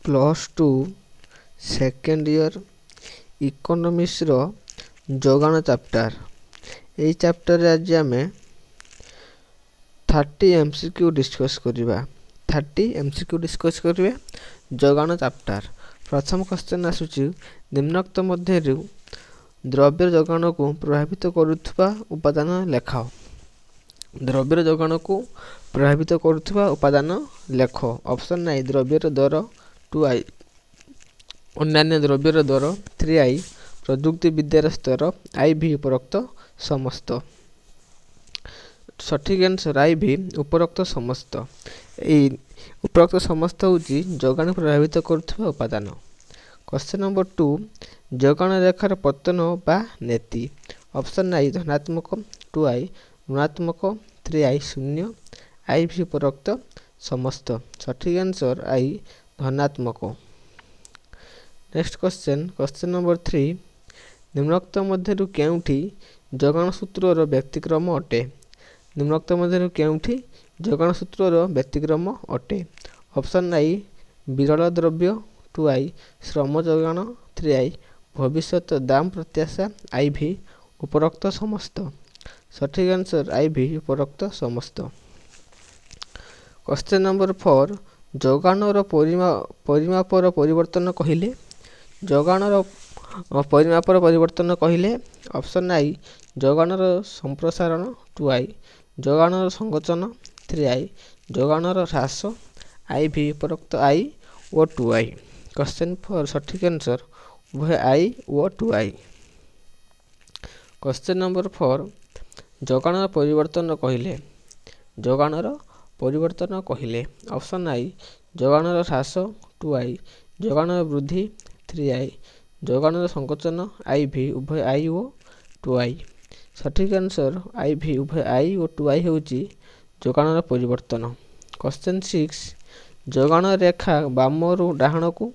+2 second year economics रो जोगान chapter यही chapter आज आम 30 MCQ डिस्कस करवा 30 MCQ डिस्कस करेंगे जोगान चैप्टर। प्रथम क्वेश्चन आसूची निम्नोक्त मध्य द्रव्य जोगान को प्रभावित करुवा उपादान लेखाओ। द्रव्य जोगान को प्रभावित करुवा उपादान लेख। ऑप्शन आई द्रव्यर दर 2i, अन्य द्रव्यर दर 3i, प्रजुक्ति विद्यार स्तर IV उपरोक्त समस्त। सठिक आंसर IV उपरोक्त समस्त। उपरोक्त समस्त होची जोगान प्रभावित करुवा उपादान। क्वेश्चन नंबर 2 जोगान रेखार पतन बा नेति। ऑप्शन आई धनात्मक 2i, ऋणात्मक 3i, शून्य IV उपरोक्त समस्त। सठिक आंसर आई धनात्मक। नेक्स्ट क्वेश्चन नंबर 3 निम्नोक्त मध्यरु केउठी जोगान सूत्रर व्यतिक्रम अटे। निम्नोक्त मध्यरु केउठी जोगान सूत्रर व्यतिक्रम अटे। ऑप्शन आई विरल द्रव्य 2i, श्रम जोगान 3i, भविष्यत दाम प्रत्याशा IV उपरोक्त समस्त। सठिक आंसर IV उपरोक्त समस्त। क्वेश्चन नंबर 4 जोगानर परिमापर परिवर्तन कहिले। जोगानर परिमापर परिवर्तन कहिले। ऑप्शन आई जोगानर संप्रसारण 2i, जोगानर संकोचन 3i, जोगानर ह्रास IV उपरोक्त i और 2i। क्वेश्चन 4 सठिक आंसर उभय i और 2i। क्वेश्चन नंबर 4 जोगानर परिवर्तन कहिले। जोगानर परिवर्तन कहिले। ऑप्शन आई जोगानर ह्रास 2i, जोगानर वृद्धि 3i, जोगानर संकोचन IV उभय i और 2i। सठिक आंसर IV उभय i और 2i होची जोगानर परिवर्तन। क्वेश्चन 6 जोगान रेखा बामरु डाहाण को।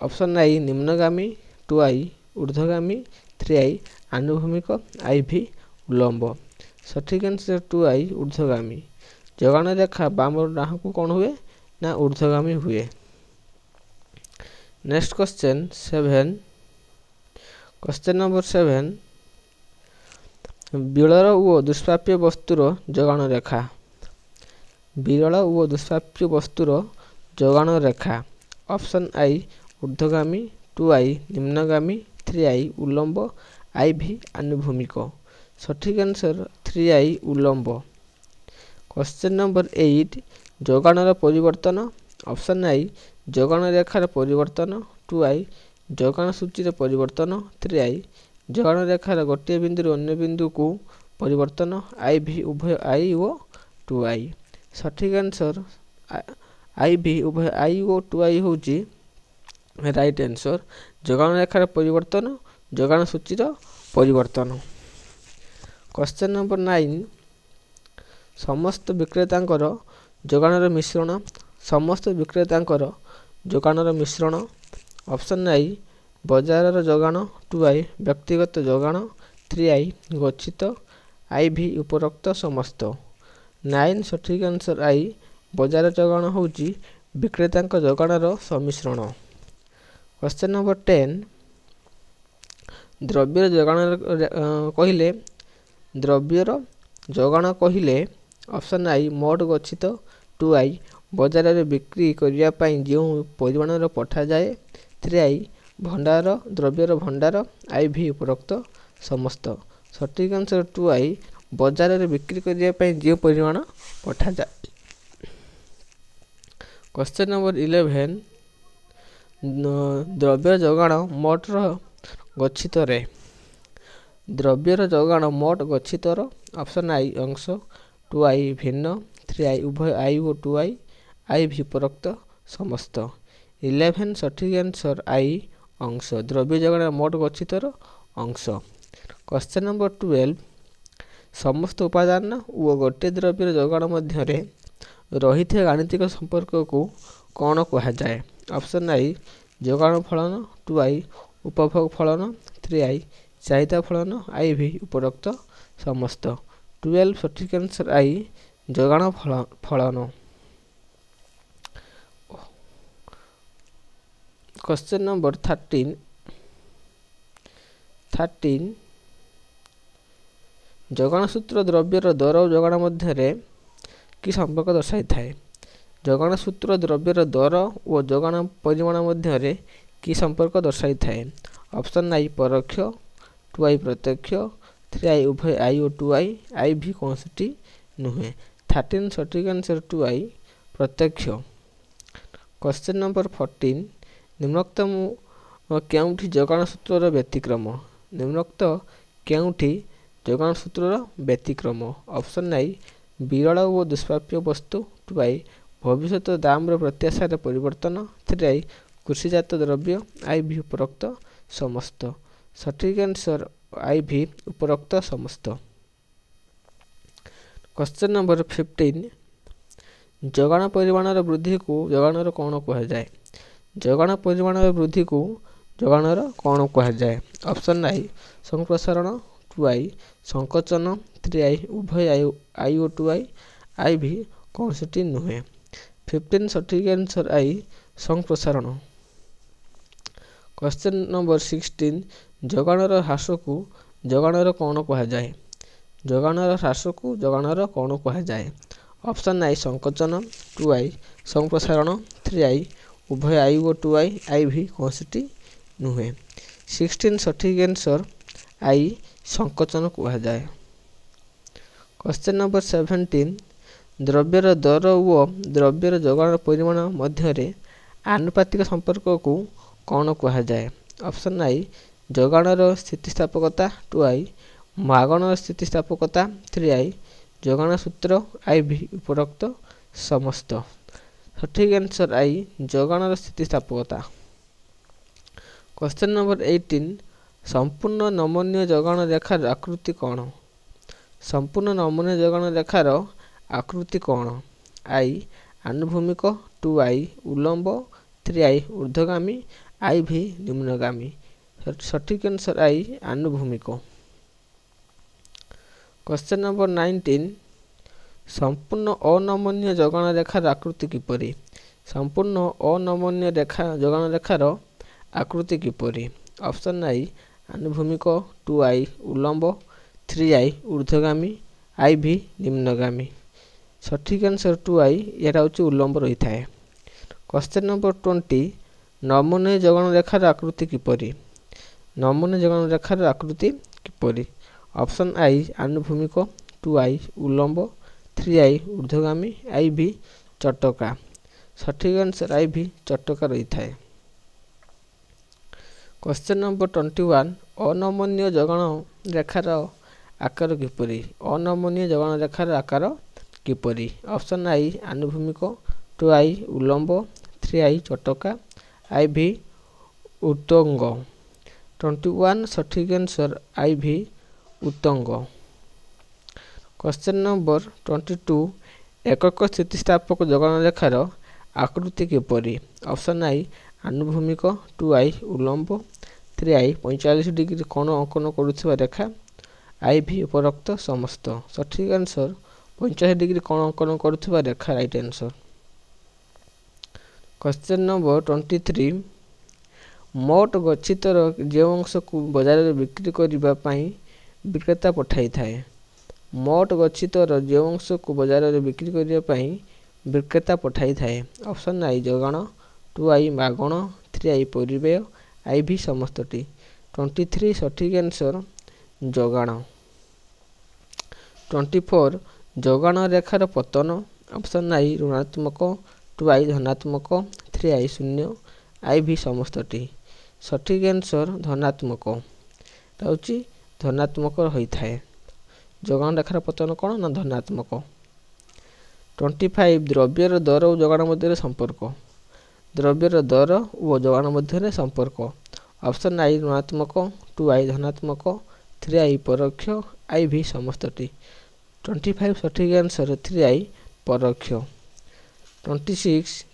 ऑप्शन आई निम्नगामी 2i, ऊर्ध्वगामी 3i, आनुभूमिक IV उलंब। सठिक आंसर 2i ऊर्ध्वगामी। जोगान रेखा बामरु डाहाण को कौन हुए ना ऊर्ध्वगामी हुए। नेक्स्ट क्वेश्चन 7 क्वेश्चन नंबर 7 विरल और दुष्प्राप्य वस्तुर जोगान रेखा। विरल और दुष्प्राप्य वस्तुर जोगान रेखा। ऑप्शन आई ऊर्ध्वगामी 2i, निम्नगामी 3i, उलंब IV आनुभूमिक। सठिक आंसर 3i उलंब। क्वेश्चन नंबर 8 जोगानर परिवर्तन। ऑप्शन आई जोगान रेखार परिवर्तन 2i, जोगान सूची परिवर्तन 3i, जोगान रेखार गोटे बिंदु अन्य बिंदु को परिवर्तन IV उभय i और 2i। सठिक आंसर IV उभय i और 2i होची राइट आंसर। जोगान रेखार परिवर्तन, जोगान सूची परिवर्तन। क्वेश्चन नंबर 9 समस्त विक्रेतांकर जोगानर मिश्रण। समस्त विक्रेतांकर जोगानर मिश्रण। ऑप्शन आई बजारर जोगान 2i, व्यक्तिगत जोगान 3i, गच्छित IV उपरोक्त समस्त। 9 सठिक आंसर आई बजार जोगान होची विक्रेतांक जोगानर सम्मिश्रण। क्वेश्चन नंबर 10 द्रव्यर जोगान कहिले। द्रव्यर जोगान कहिले। ऑप्शन आई मोट गच्छित 2i, बजार में बिक्री करने जो परिमाण पठा जाए 3i, भंडार द्रव्यर भंडार IV उपरोक्त समस्त। सठिक आंसर 2i बजार में बिक्री करने जो परिमाण पठा जाए। क्वेश्चन नंबर 11 द्रव्य जोगान मोटर गच्छित रे। द्रव्यर जोगान मोट गच्छित। ऑप्शन आई अंश 2i भिन्न 3i उभय i और 2i, IV उपरोक्त समस्त। 11 सठिक आंसर आई अंश। द्रव्य जोगान मोट गच्छित अंश। क्वेश्चन नंबर 12 समस्त उपादान और गोटे द्रव्यर जोगान मध्य रही गाणितिक संपर्क को कौन कहा जाए। ऑप्शन आई जोगान फलन 2i, उपभोग फलन 3i, चाहिदा फलन IV उपरोक्त समस्त। 12 सठिक आंसर आई जोगान फलन। क्वेश्चन नंबर 13 जोगाण सूत्र द्रव्यर दर और जोगाण मध्य कि संपर्क दर्शाई थाए। जोगाण सूत्र द्रव्यर दर और जोगाण परिमाण मध्य कि संपर्क दर्शाई थाए। ऑप्शन आई परोक्ष, 2i प्रत्यक्ष, 3i उभय i और 2i, i भी कौनसी नुहे। 13 सठिक आंसर 2i प्रत्यक्ष। Question number 14 निम्नोक्त केउठी जोगाण सूत्रर व्यतिक्रम। निम्नोक्त केउठी जोगाण सूत्रर व्यतिक्रम। ऑप्शन आई विरल और दुष्प्राप्य वस्तु, 2i भविष्य दाम प्रत्याशार परिवर्तन, 3i कृषिजात द्रव्य, i भी उपरोक्त समस्त। सठिक आंसर i भी उपरोक्त समस्त। क्वेश्चन नंबर 15 जोगाण परिमाणर वृद्धि को जोगाणर कौन कहा जाए। जोगाण परिमाणर वृद्धि को जोगाणर कौन कहा जाए। ऑप्शन आई संप्रसारण, 2i संकोचन, 3i उभय i और 2i, i भी कौनसी नुहे। 15 सठिक आंसर आई संप्रसारण। क्वेश्चन नंबर 16 जोगाणर ह्रास को जोगाणर कौन कहा जाए। जोगाणर ह्रास को जोगाणर कौन कहा जाए। ऑप्शन आई संकोचन, 2i संप्रसारण, 3i उभय i और 2i, i भी कौनसी नुहे। 16 सठिक आंसर आई संकोचन कहा जाए। क्वेश्चन नंबर 17 द्रव्यर दर व द्रव्यर जोगाण परिमाण मध्य आनुपातिक संपर्क को कौन कहा जाए। ऑप्शन आई जोगाणर स्थितिस्थापकता, 2i मागणर स्थितिस्थापकता, 3i जोगाण सूत्र, i भी उपरोक्त समस्त। सठिक आंसर आई जोगाणर स्थितिस्थापकता। क्वेश्चन नंबर 18 संपूर्ण नमनीय जोगाण रेखार आकृति कौन। संपूर्ण नमनीय जोगाण रेखार आकृति कौन। आई आनुभूमिक, 2i उलंब, 3i ऊर्ध्वगामी, i भी निम्नगामी। सठिक आंसर आई आनुभूमिक। क्वेश्चन नंबर 19 संपूर्ण अनमनीय जोगाण रेखार आकृति किपरि। संपूर्ण अनमनीय रेखा जोगाण रेखार आकृति किपरि। ऑप्शन आई आनुभूमिक, 2i उलंब, 3i ऊर्ध्वगामी, i भी निम्नगामी। सठिक आंसर 2i यहाँ हूँ उलंब रही है। क्वेश्चन नंबर 20 नमनीय जोगाण रेखार आकृति किपरि। नमनीय जोगाण रेखार आकृति किपरि। ऑप्शन आई आनुभूमिक, 2i उलंब, 3i ऊर्ध्वगामी, i भी चटका। सठिक आंसर i भी चटका रही है। क्वेश्चन नंबर 21 अनमनीय जोगाण रेखार आकार किपरि। अनमनीय जोगाण रेखार आकार किपरि। ऑप्शन आई आनुभूमिक, 2i उलंब, 3i चटका, i भी उत्तंग। 21 सठिक आंसर i भी उत्तंग। क्वेश्चन नंबर 22 एकक स्थितिस्थापक जोगाण रेखार आकृति किपरि। ऑप्शन आई आनुभूमिक, 2i उलंब, 3i 45 डिग्री कोण अंकन करुवा रेखा, i भी उपरोक्त समस्त। सठिक आंसर 45 डिग्री कोण अंकन करुवा रेखा राइट आंसर। क्वेश्चन नंबर 23 मोट गच्छितर जो अंश को बाजार में बिक्री करने विक्रेता पठाई थाए। मोट गच्छितर जो अंश को बाजार में बिक्री करने विक्रेता पठाई थाए। ऑप्शन आई जोगाण, 2i मागण, 3i परिव्यय, i भी समस्तटी। 23 सठिक आंसर जोगाण। 24 जोगाण रेखार पतन। ऑप्शन आई ऋणात्मक, 2i धनात्मक, 3i शून्य, i भी समस्तटी। सठिक आंसर धनात्मक हूँ धनात्मक होता है। जोगाण रेखार पतन कौन ना धनात्मक। 25 द्रव्यर दर और जोगाण मध्य संपर्क। द्रव्यर दर और जोगाण मध्य संपर्क। ऑप्शन आई ऋणात्मक, 2i धनात्मक, 3i परोक्ष, i भी समस्तटी। 25 सठिक आंसर 3i परोक्ष। 26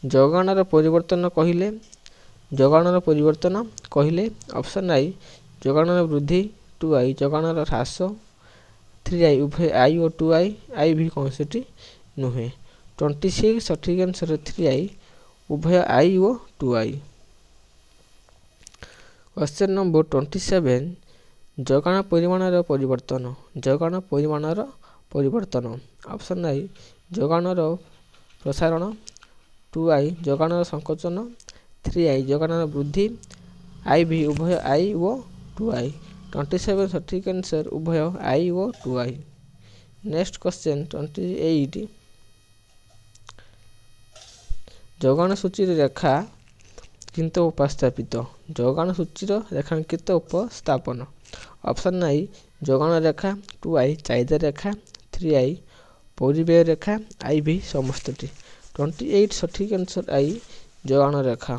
जोगाणर परिवर्तन कहले। जोगाणर परिवर्तन कहले ऑप्शन आई जोगाणर वृद्धि, 2i जोगाणर ह्रास, 3i उभय i और 2i, i भी कौनसी नुहे। 26 सठिक आंसर 3i उभय i और 2i। क्वेश्चन नंबर 27 जोगाण परिमाणर परिवर्तन जोगाण परिमाणर परिवर्तन ऑप्शन आई जोगाणर प्रसारण 2i जोगाणर संकोचन 3i जोगाणर वृद्धि IV उभय i व 2i 27 सठिक आंसर उभय i व 2i। नेक्स्ट क्वेश्चन 28 जोगाण सूची रेखा किंत उपस्थापित जोगाण सूची रेखांकित उपस्थापन ऑप्शन आई जोगाण रेखा 2i चाहिदा रेखा 3i परिव्यय रेखा IV समस्तटी 28 सठिक आंसर आई जोगाण रेखा।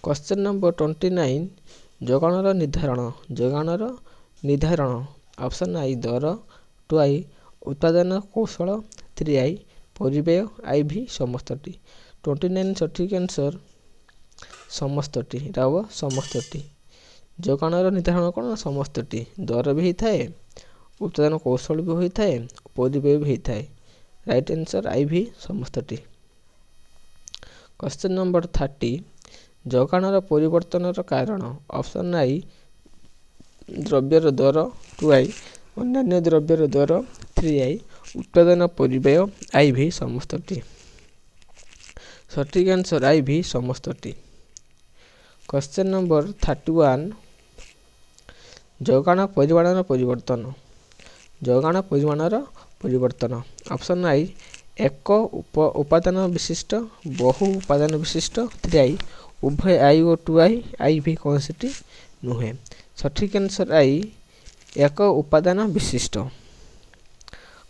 क्वेश्चन नंबर 29 जोगाणर निर्धारण ऑप्शन आई दर 2i उत्पादन कौशल 3i परिव्यय IV समस्तटी 29 सठिक आंसर समस्तटी राव समस्तटी जोगाणर निर्धारण कौन समस्तटी दर भी होता है उत्पादन कौशल भी होता है परिव्यय भी होता है राइट आंसर IV समस्तटी। क्वेश्चन नंबर 30 जोगाणर परिवर्तन कारण ऑप्शन आई द्रव्यर दर 2i अन्य द्रव्यर दर 3i उत्पादन परिव्यय IV समस्तटी सठिक आंसर IV समस्तटी। क्वेश्चन नंबर 31 जोगाण परिमाणर परिवर्तन जोगाण परिमाणर परिवर्तन ऑप्शन आई एक उपादान विशिष्ट बहु उपादान विशिष्ट 3i उभय i और 2i IV कौन सी नुहे सठिक आंसर आई एक उपादान विशिष्ट।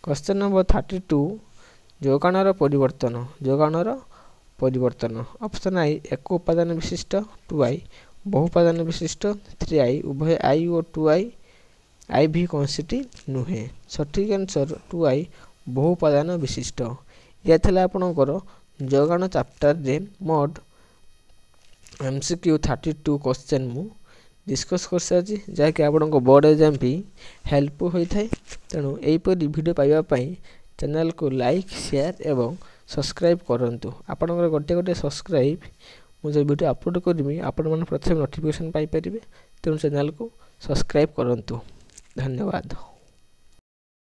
क्वेश्चन नंबर 32 जोगाणर परिवर्तन ऑप्शन आई एक उपादान विशिष्ट 2i बहु उपादान विशिष्ट 3i उभय i और 2i IV कौन सी नुहे सठिक आंसर 2i बहु उपादान विशिष्ट। यह था आपणकर जोगाण चैप्टर रे मोड MCQ 32 क्वेश्चन मु डिस्कस कर सारी जहाँकि आपको बोर्ड एग्जाम भी हेल्प होता है। तेणु यहीपरि वीडियो पाइबापी चैनल को लाइक शेयर एवं सब्सक्राइब करंतु आपणकर गोटे गोटे सब्सक्राइब मुझे वीडियो अपलोड करी आपण मैंने प्रथम नोटिफिकेशन पाइपर तेणु चैनल को सब्सक्राइब करंतु। धन्यवाद।